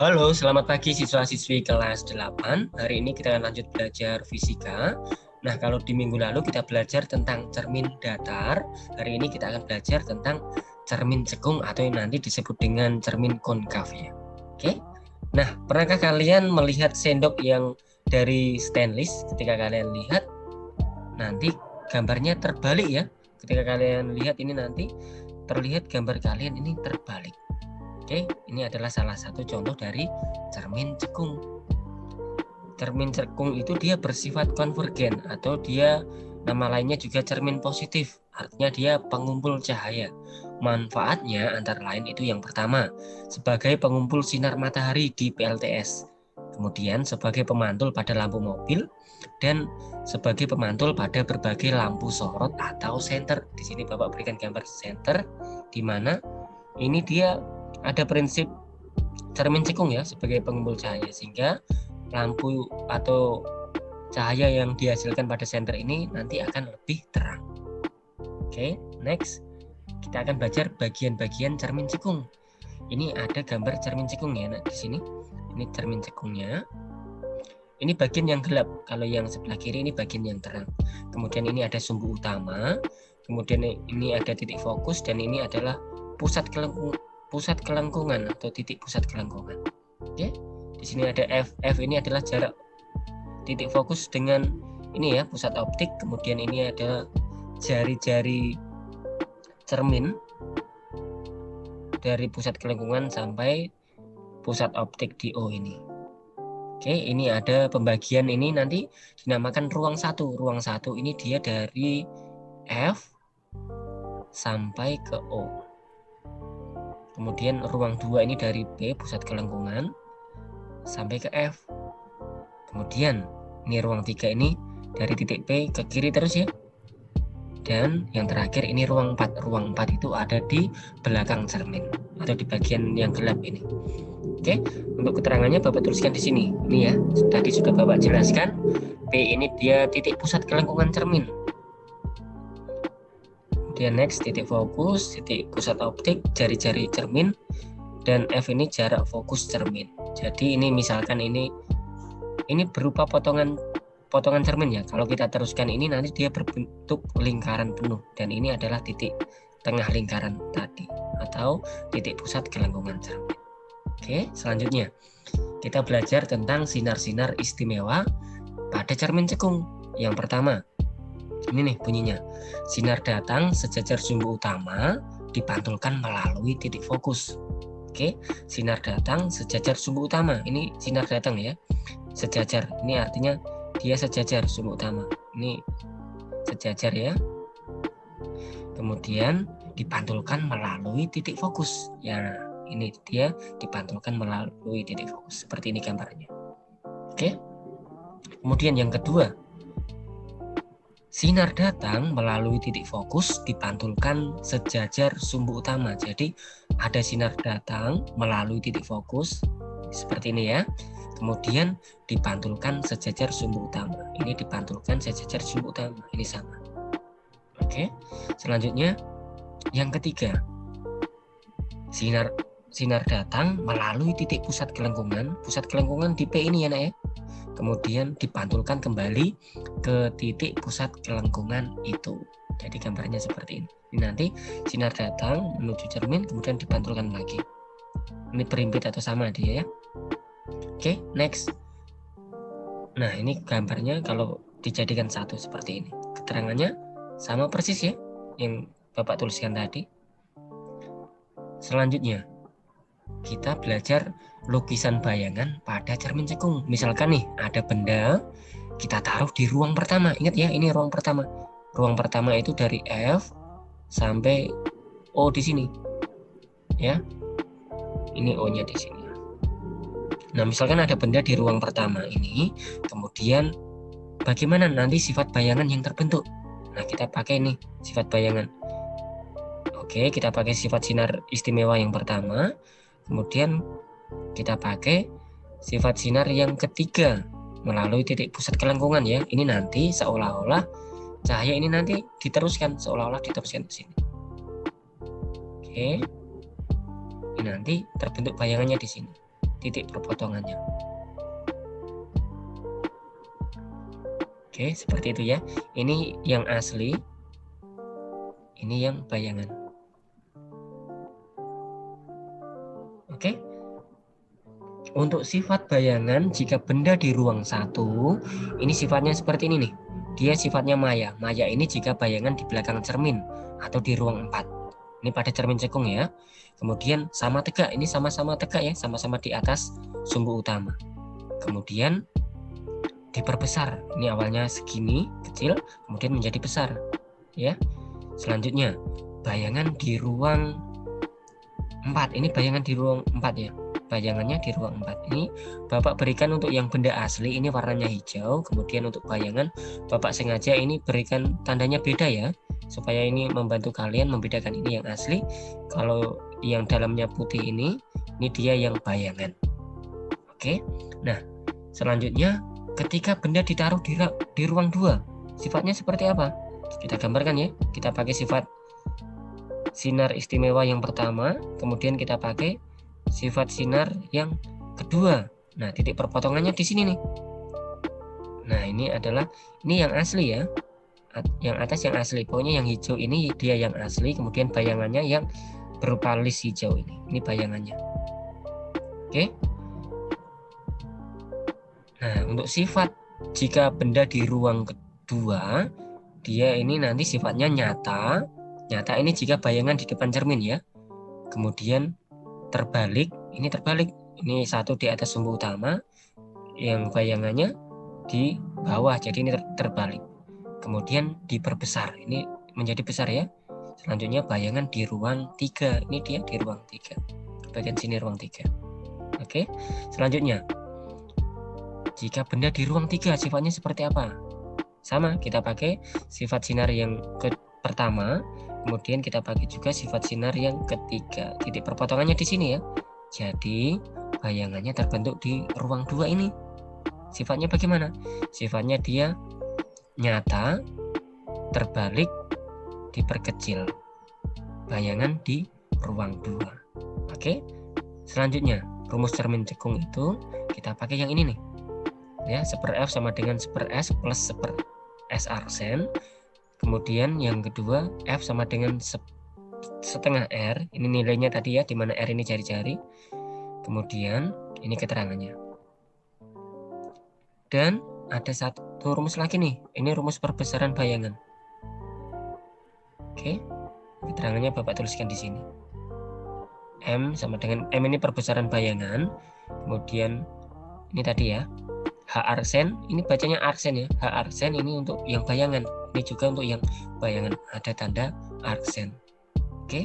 Halo, selamat pagi siswa-siswi kelas 8. Hari ini kita akan lanjut belajar fisika. Nah, kalau di minggu lalu kita belajar tentang cermin datar, hari ini kita akan belajar tentang cermin cekung atau yang nanti disebut dengan cermin konkav ya. Oke. Nah, pernahkah kalian melihat sendok yang dari stainless? Ketika kalian lihat, nanti gambarnya terbalik ya. Ketika kalian lihat ini nanti terlihat gambar kalian ini terbalik. Oke, ini adalah salah satu contoh dari cermin cekung. Cermin cekung itu dia bersifat konvergen atau dia nama lainnya juga cermin positif. Artinya dia pengumpul cahaya. Manfaatnya antara lain itu yang pertama, sebagai pengumpul sinar matahari di PLTS. Kemudian sebagai pemantul pada lampu mobil dan sebagai pemantul pada berbagai lampu sorot atau senter. Di sini Bapak berikan gambar senter di mana ini dia ada prinsip cermin cekung ya sebagai pengumpul cahaya, sehingga lampu atau cahaya yang dihasilkan pada senter ini nanti akan lebih terang. Oke, next kita akan belajar bagian-bagian cermin cekung. Ini ada gambar cermin cekung ya. Nah, di sini ini cermin cekungnya. Ini bagian yang gelap, kalau yang sebelah kiri ini bagian yang terang. Kemudian ini ada sumbu utama, kemudian ini ada titik fokus, dan ini adalah pusat kelengkungan atau titik pusat kelengkungan. Oke, di sini ada F. F ini adalah jarak titik fokus dengan ini ya pusat optik. Kemudian ini ada jari-jari cermin dari pusat kelengkungan sampai pusat optik di O ini. Oke, ini ada pembagian ini nanti dinamakan ruang 1. Ruang 1 ini dia dari F sampai ke O. Kemudian ruang 2 ini dari P, pusat kelengkungan, sampai ke F. Kemudian ini ruang 3 ini dari titik P ke kiri terus ya. Dan yang terakhir ini ruang 4. Ruang 4 itu ada di belakang cermin atau di bagian yang gelap ini. Oke, untuk keterangannya Bapak tuliskan di sini. Ini ya, tadi sudah Bapak jelaskan. P ini dia titik pusat kelengkungan cermin. Kemudian next titik fokus, titik pusat optik, jari-jari cermin, dan F ini jarak fokus cermin. Jadi ini misalkan ini berupa potongan cermin ya. Kalau kita teruskan ini nanti dia berbentuk lingkaran penuh, dan ini adalah titik tengah lingkaran tadi atau titik pusat kelengkungan cermin. Oke, selanjutnya kita belajar tentang sinar-sinar istimewa pada cermin cekung. Yang pertama, ini nih bunyinya. Sinar datang sejajar sumbu utama dipantulkan melalui titik fokus. Oke, sinar datang sejajar sumbu utama. Ini sinar datang ya. Sejajar. Ini artinya dia sejajar sumbu utama. Ini sejajar ya. Kemudian dipantulkan melalui titik fokus. Ya, ini dia dipantulkan melalui titik fokus. Seperti ini gambarnya. Oke. Kemudian yang kedua, sinar datang melalui titik fokus dipantulkan sejajar sumbu utama. Jadi ada sinar datang melalui titik fokus seperti ini ya. Kemudian dipantulkan sejajar sumbu utama. Ini dipantulkan sejajar sumbu utama. Ini sama. Oke. Selanjutnya yang ketiga, sinar datang melalui titik pusat kelengkungan. Pusat kelengkungan di P ini ya nak ya. Kemudian dipantulkan kembali ke titik pusat kelengkungan itu. Jadi gambarnya seperti ini. Ini nanti sinar datang menuju cermin kemudian dipantulkan lagi. Ini berimpit atau sama dia ya. Oke, next. Nah, ini gambarnya kalau dijadikan satu seperti ini. Keterangannya sama persis ya yang Bapak tuliskan tadi. Selanjutnya kita belajar lukisan bayangan pada cermin cekung. Misalkan nih ada benda kita taruh di ruang pertama. Ingat ya, ini ruang pertama. Ruang pertama itu dari F sampai O di sini. Ya. Ini O-nya di sini. Nah, misalkan ada benda di ruang pertama ini, kemudian bagaimana nanti sifat bayangan yang terbentuk? Nah, kita pakai nih sifat bayangan. Oke, kita pakai sifat sinar istimewa yang pertama, kemudian kita pakai sifat sinar yang ketiga melalui titik pusat kelengkungan ya. Ini nanti seolah-olah cahaya ini nanti diteruskan, seolah-olah diteruskan ke sini. Oke, ini nanti terbentuk bayangannya di sini, titik perpotongannya. Oke, seperti itu ya. Ini yang asli, ini yang bayangan. Oke. Untuk sifat bayangan, jika benda di ruang 1, ini sifatnya seperti ini nih. Dia sifatnya maya. Maya ini jika bayangan di belakang cermin atau di ruang 4. Ini pada cermin cekung ya. Kemudian sama tegak, ini sama-sama tegak ya, sama-sama di atas sumbu utama. Kemudian diperbesar. Ini awalnya segini, kecil, kemudian menjadi besar. Ya. Selanjutnya, bayangan di ruang 4. Ini bayangan di ruang 4 ya. Bayangannya di ruang 4 ini Bapak berikan untuk yang benda asli ini warnanya hijau, kemudian untuk bayangan Bapak sengaja ini berikan tandanya beda ya, supaya ini membantu kalian membedakan ini yang asli. Kalau yang dalamnya putih ini dia yang bayangan. Oke. Nah, selanjutnya ketika benda ditaruh di ruang 2, sifatnya seperti apa? Kita gambarkan ya. Kita pakai sifat sinar istimewa yang pertama, kemudian kita pakai sifat sinar yang kedua. Nah, titik perpotongannya di sini nih. Nah, ini yang asli ya. Yang atas yang asli. Pokoknya yang hijau ini dia yang asli, kemudian bayangannya yang berupa list hijau ini. Ini bayangannya. Oke. Nah, untuk sifat jika benda di ruang kedua, dia ini nanti sifatnya nyata. Nyata ini jika bayangan di depan cermin ya. Kemudian terbalik, ini satu di atas sumbu utama, yang bayangannya di bawah, jadi ini terbalik. Kemudian diperbesar, ini menjadi besar ya. Selanjutnya bayangan di ruang 3, ini dia di ruang 3, bagian sini ruang 3. Oke, selanjutnya jika benda di ruang 3 sifatnya seperti apa? Sama, kita pakai sifat sinar yang pertama, kemudian kita pakai juga sifat sinar yang ketiga. Titik perpotongannya di sini ya. Jadi bayangannya terbentuk di ruang 2 ini. Sifatnya bagaimana? Sifatnya dia nyata, terbalik, diperkecil. Bayangan di ruang 2. Oke. Selanjutnya, rumus cermin cekung itu kita pakai yang ini nih. Ya, 1/F sama dengan 1/S plus 1/S arsen. Kemudian yang kedua, F sama dengan setengah R. Ini nilainya tadi ya, di mana R ini jari-jari. Kemudian ini keterangannya. Dan ada satu rumus lagi nih. Ini rumus perbesaran bayangan. Oke. Keterangannya Bapak tuliskan di sini. M sama dengan M ini perbesaran bayangan. Kemudian ini tadi ya. H arsen, ini bacanya arsen ya. H arsen ini untuk yang bayangan. Ini juga untuk yang bayangan, ada tanda arsen. Oke,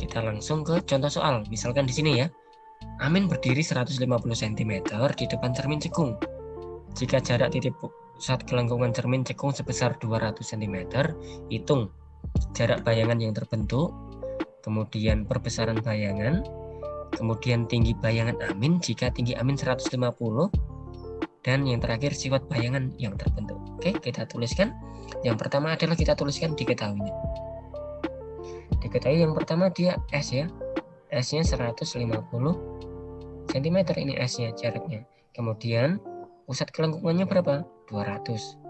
kita langsung ke contoh soal. Misalkan di sini ya, Amin berdiri 150 cm di depan cermin cekung. Jika jarak titik pusat kelengkungan cermin cekung sebesar 200 cm, hitung jarak bayangan yang terbentuk, kemudian perbesaran bayangan, kemudian tinggi bayangan Amin jika tinggi Amin 150, dan yang terakhir sifat bayangan yang terbentuk. Oke, kita tuliskan. Yang pertama adalah kita tuliskan diketahuinya. Diketahui yang pertama dia S ya. S-nya 150 cm, ini S-nya jaraknya. Kemudian pusat kelengkungannya berapa? 200.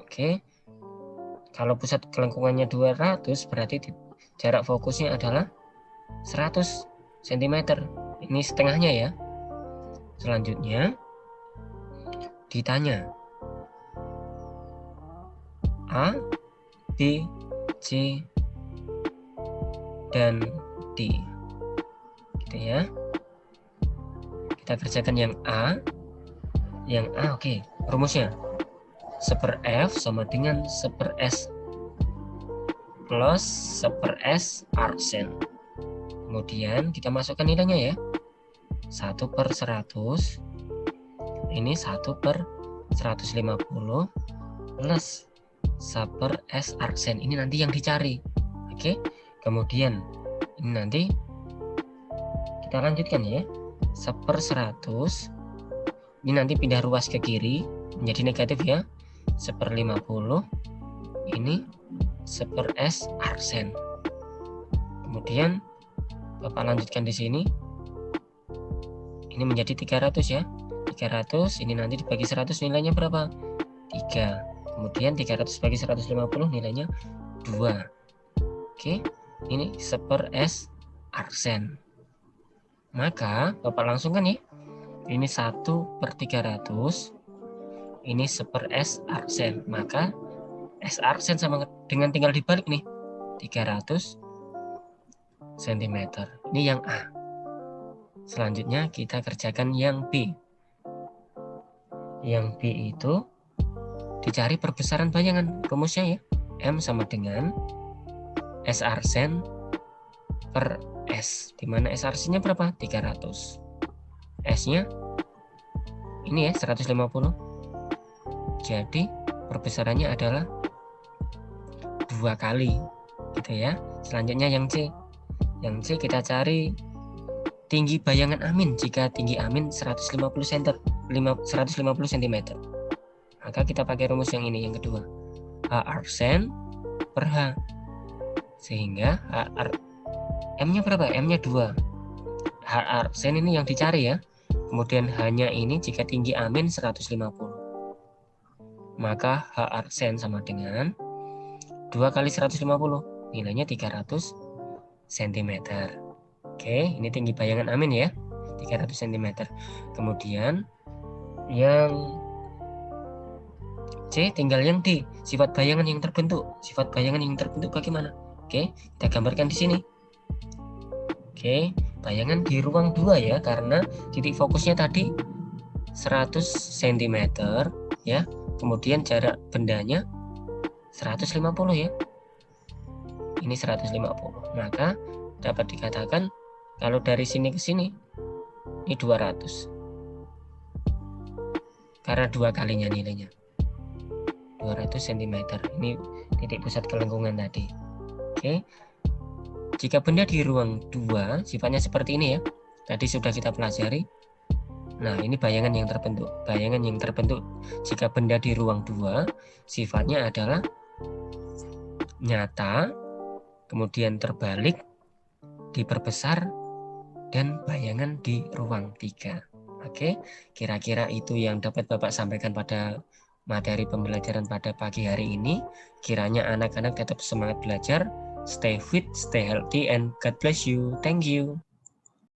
Oke. Kalau pusat kelengkungannya 200 berarti jarak fokusnya adalah 100 cm. Ini setengahnya ya. Selanjutnya ditanya A, B, C, dan D. Gitu ya. Kita kerjakan yang A. Yang A, oke. Rumusnya 1/F sama dengan 1/S plus 1/S arsen. Kemudian kita masukkan nilainya ya. 1/100. Ini 1/150 plus 1/S arsen. Ini nanti yang dicari. Oke. Kemudian ini nanti kita lanjutkan ya. 1/100. Ini nanti pindah ruas ke kiri menjadi negatif ya. 1/50. Ini 1/S arsen. Kemudian Bapak lanjutkan di sini. Ini menjadi 300 ya. 300 ini nanti dibagi 100 nilainya berapa? 3. Kemudian 300 bagi 150 nilainya 2. Oke, ini 1/S arsen. Maka Bapak langsung kan ya. Ini 1/300. Ini 1/S arsen. Maka S arsen sama dengan tinggal dibalik nih. 300 cm. Ini yang A. Selanjutnya kita kerjakan yang B. Yang B itu dicari perbesaran bayangan. Rumusnya ya. M sama dengan S arsen per S. Dimana S arsennya berapa? 300. S-nya ini ya 150. Jadi perbesarannya adalah 2 kali. Gitu ya. Selanjutnya yang C. Yang C kita cari tinggi bayangan amin. Jika tinggi amin 150 cm. Maka kita pakai rumus yang ini, yang kedua. H arsen per H. Sehingga M-nya berapa? M-nya 2. H arsen ini yang dicari ya. Kemudian H-nya ini jika tinggi amin 150. Maka H arsen sama dengan 2 kali 150. Nilainya 300 cm. Oke, ini tinggi bayangan amin ya. 300 cm. Kemudian yang C tinggal yang D, sifat bayangan yang terbentuk. Sifat bayangan yang terbentuk bagaimana? Oke, kita gambarkan di sini. Oke, bayangan di ruang 2 ya, karena titik fokusnya tadi 100 cm ya. Kemudian jarak bendanya 150 ya. Ini 150. Maka dapat dikatakan kalau dari sini ke sini ini 200. Karena 2 kalinya nilainya. 200 cm. Ini titik pusat kelengkungan tadi. Oke. Jika benda di ruang 2 sifatnya seperti ini ya. Tadi sudah kita pelajari. Nah, ini bayangan yang terbentuk. Bayangan yang terbentuk jika benda di ruang 2 sifatnya adalah nyata, kemudian terbalik, diperbesar, dan bayangan di ruang 3. Oke, kira-kira itu yang dapat Bapak sampaikan pada materi pembelajaran pada pagi hari ini. Kiranya anak-anak tetap semangat belajar, stay fit, stay healthy, and God bless you. Thank you.